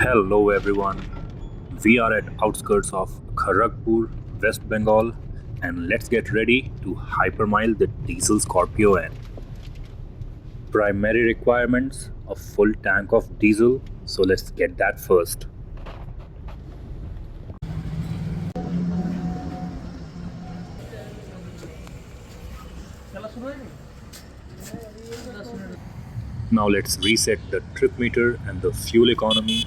Hello everyone. We are at outskirts of Kharagpur, West Bengal, and let's get ready to hypermile the diesel Scorpio-N. Primary requirements: a full tank of diesel, so let's get that first. Now let's reset the trip meter and the fuel economy.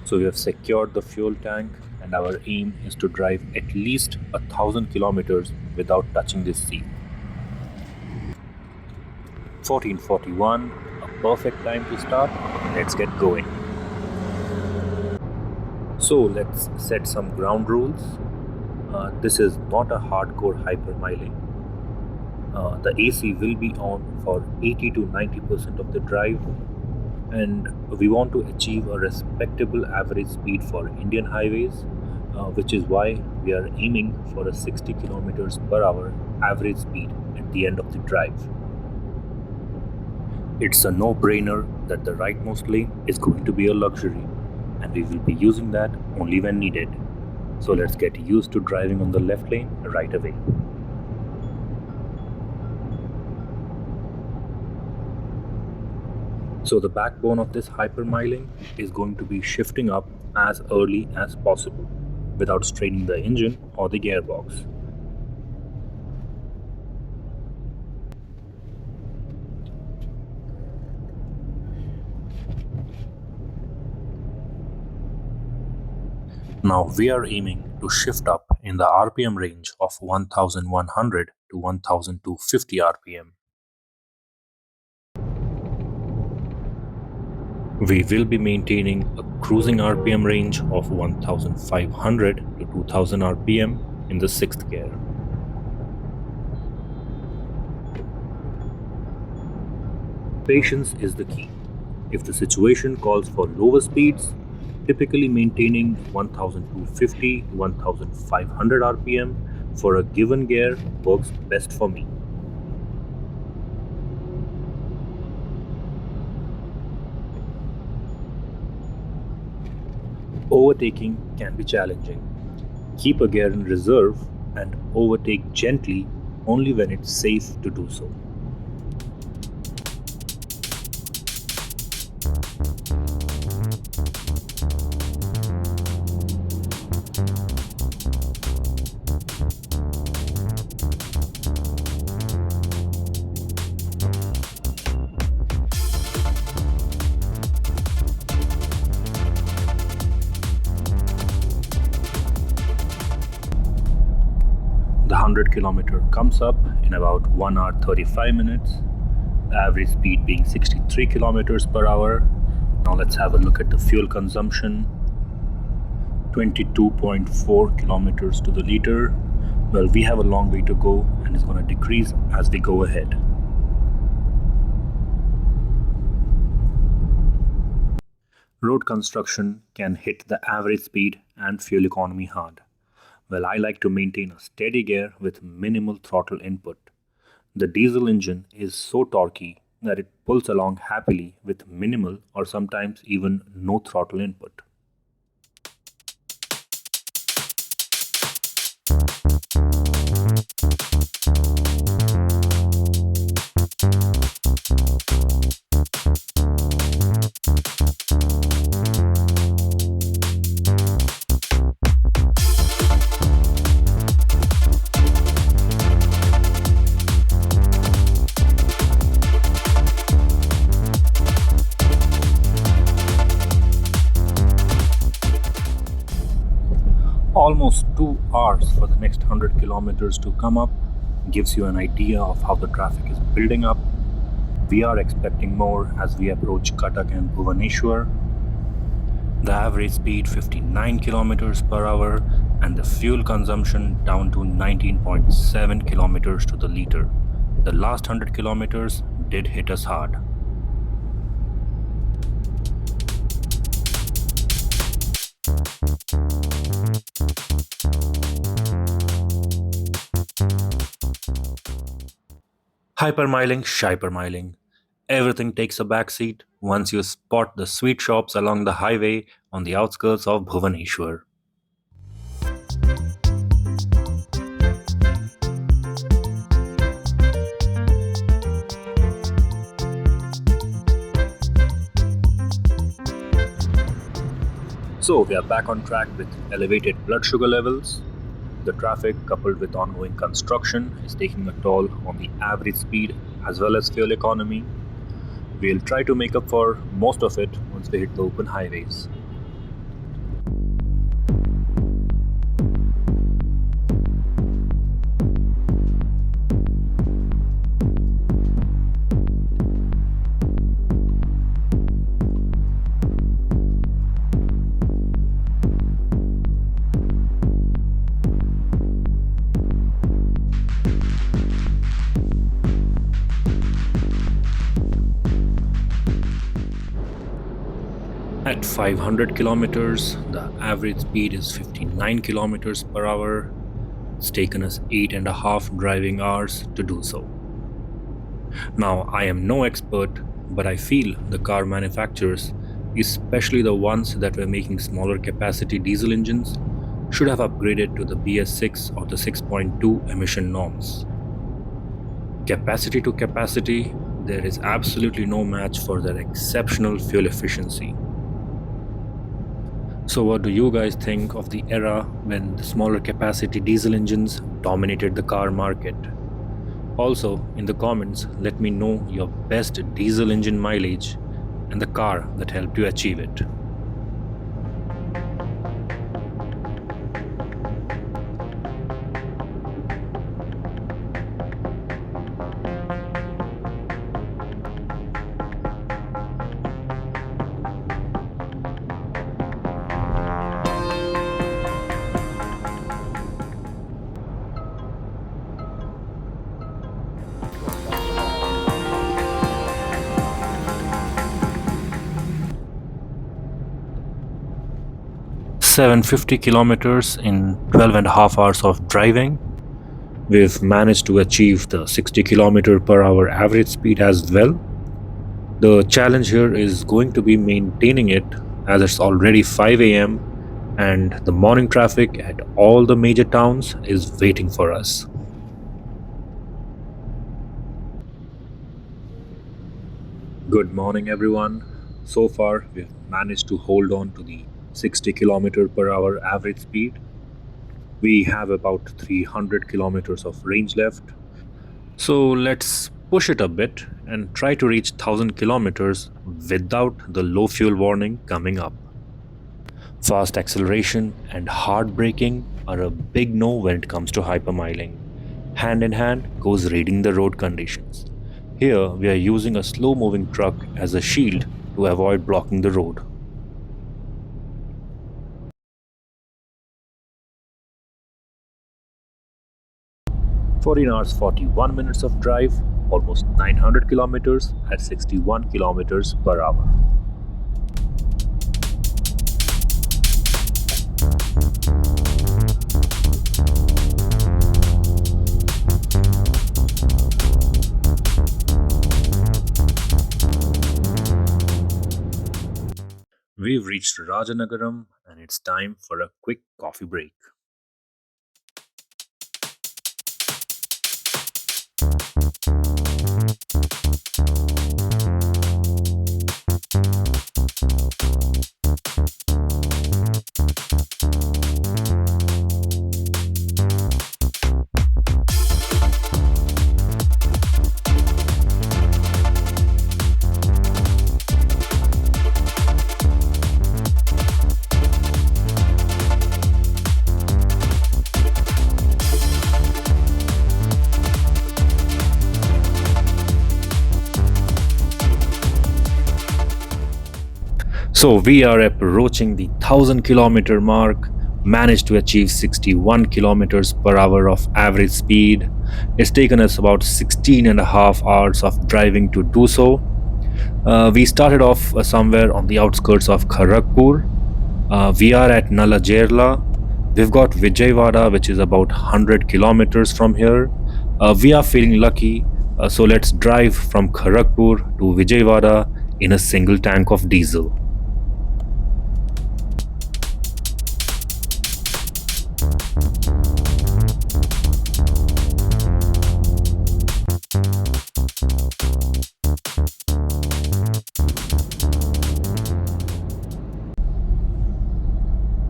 So we have secured the fuel tank, and our aim is to drive at least 1,000 kilometers without touching this seal. 14:41, a perfect time to start. Let's get going. So let's set some ground rules. This is not a hardcore hypermiling. The AC will be on for 80 to 90% of the drive, and we want to achieve a respectable average speed for Indian highways, which is why we are aiming for a 60 kilometers per hour average speed at the end of the drive. It's a no-brainer that the rightmost lane is going to be a luxury, and we will be using that only when needed. So let's get used to driving on the left lane right away. So the backbone of this hypermiling is going to be shifting up as early as possible without straining the engine or the gearbox. Now we are aiming to shift up in the RPM range of 1100 to 1250 RPM. We will be maintaining a cruising RPM range of 1500 to 2000 RPM in the 6th gear. Patience is the key. If the situation calls for lower speeds, typically maintaining 1250 to 1500 RPM for a given gear works best for me. Overtaking can be challenging. Keep a gear in reserve and overtake gently only when it's safe to do so. The 100-kilometer comes up in about 1 hour 35 minutes, the average speed being 63 kilometers per hour. Now let's have a look at the fuel consumption. 22.4 kilometers to the liter. Well, we have a long way to go, and it's going to decrease as we go ahead. Road construction can hit the average speed and fuel economy hard. Well, I like to maintain a steady gear with minimal throttle input. The diesel engine is so torquey that it pulls along happily with minimal or sometimes even no throttle input. Almost 2 hours for the next 100 kilometers to come up gives you an idea of how the traffic is building up. We are expecting more as we approach Cuttack and Bhubaneswar. The average speed 59 kilometers per hour and the fuel consumption down to 19.7 kilometers to the liter. The last 100 kilometers did hit us hard. Hypermiling, Shypermiling. Everything takes a backseat once you spot the sweet shops along the highway on the outskirts of Bhubaneswar. So we are back on track with elevated blood sugar levels. The traffic, coupled with ongoing construction, is taking a toll on the average speed as well as fuel economy. We'll try to make up for most of it once we hit the open highways. At 500 kilometers, the average speed is 59 kilometers per hour. It's taken us 8.5 driving hours to do so. Now, I am no expert, but I feel the car manufacturers, especially the ones that were making smaller capacity diesel engines, should have upgraded to the BS6 or the 6.2 emission norms. Capacity to capacity, there is absolutely no match for their exceptional fuel efficiency. So, what do you guys think of the era when the smaller capacity diesel engines dominated the car market? Also, in the comments, let me know your best diesel engine mileage and the car that helped you achieve it. "750 kilometers in 12.5 hours of driving. We've managed to achieve the 60 kilometer per hour average speed as well. The challenge here is going to be maintaining it as it's already 5 a.m. and the morning traffic at all the major towns is waiting for us." Good morning, everyone. So far, we've managed to hold on to the 60 kilometer per hour average speed. We have about 300 kilometers of range left. So let's push it a bit and try to reach 1000 kilometers without the low fuel warning coming up. Fast acceleration and hard braking are a big no when it comes to hypermiling. Hand in hand goes reading the road conditions. Here we are using a slow moving truck as a shield to avoid blocking the road. 14 hours 41 minutes of drive, almost 900 kilometers at 61 kilometers per hour. We've reached Rajanagaram and it's time for a quick coffee break. So we are approaching the 1000 kilometer mark, managed to achieve 61 kilometers per hour of average speed. It's taken us about 16.5 hours of driving to do so. We started off somewhere on the outskirts of Kharagpur. We are at Nalajerla. We've got Vijayawada, which is about 100 kilometers from here. We are feeling lucky, so let's drive from Kharagpur to Vijayawada in a single tank of diesel.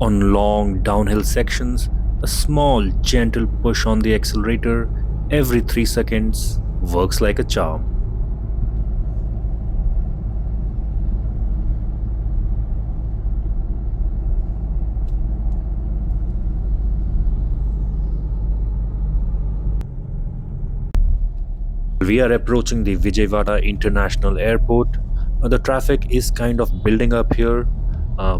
On long downhill sections, a small, gentle push on the accelerator every 3 seconds works like a charm. We are approaching the Vijayawada International Airport. The traffic is kind of building up here,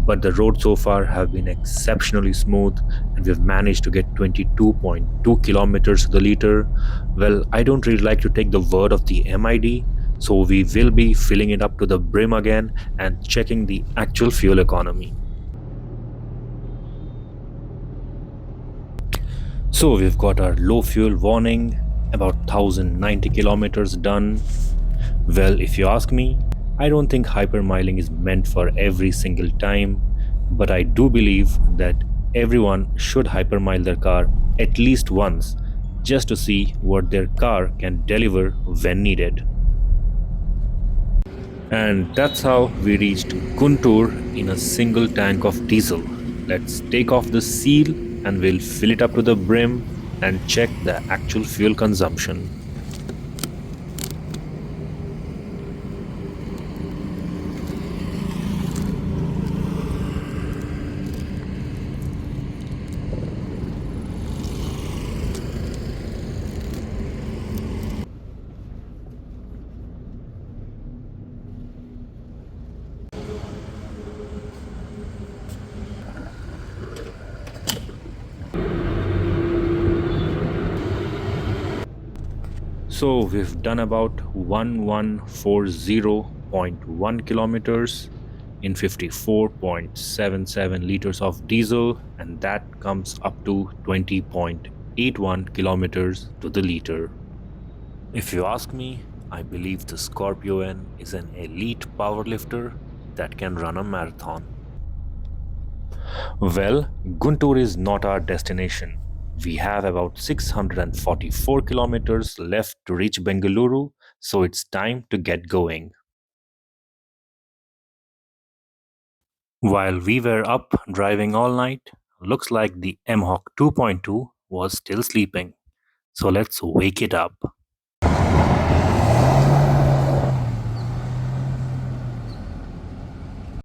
but the roads so far have been exceptionally smooth, and we've managed to get 22.2 kilometers to the liter. Well, I don't really like to take the word of the MID, so we will be filling it up to the brim again and checking the actual fuel economy. So we've got our low fuel warning, about 1090 kilometers done. Well, if you ask me, I don't think hypermiling is meant for every single time, but I do believe that everyone should hypermile their car at least once just to see what their car can deliver when needed. And that's how we reached Guntur in a single tank of diesel. Let's take off the seal and we'll fill it up to the brim and check the actual fuel consumption. So we've done about 1140.1 kilometers in 54.77 liters of diesel, and that comes up to 20.81 kilometers to the liter. If you ask me, I believe the Scorpio-N is an elite powerlifter that can run a marathon. Well, Guntur is not our destination. We have about 644 kilometers left to reach Bengaluru, so it's time to get going. While we were up driving all night, looks like the Mhawk 2.2 was still sleeping. So let's wake it up.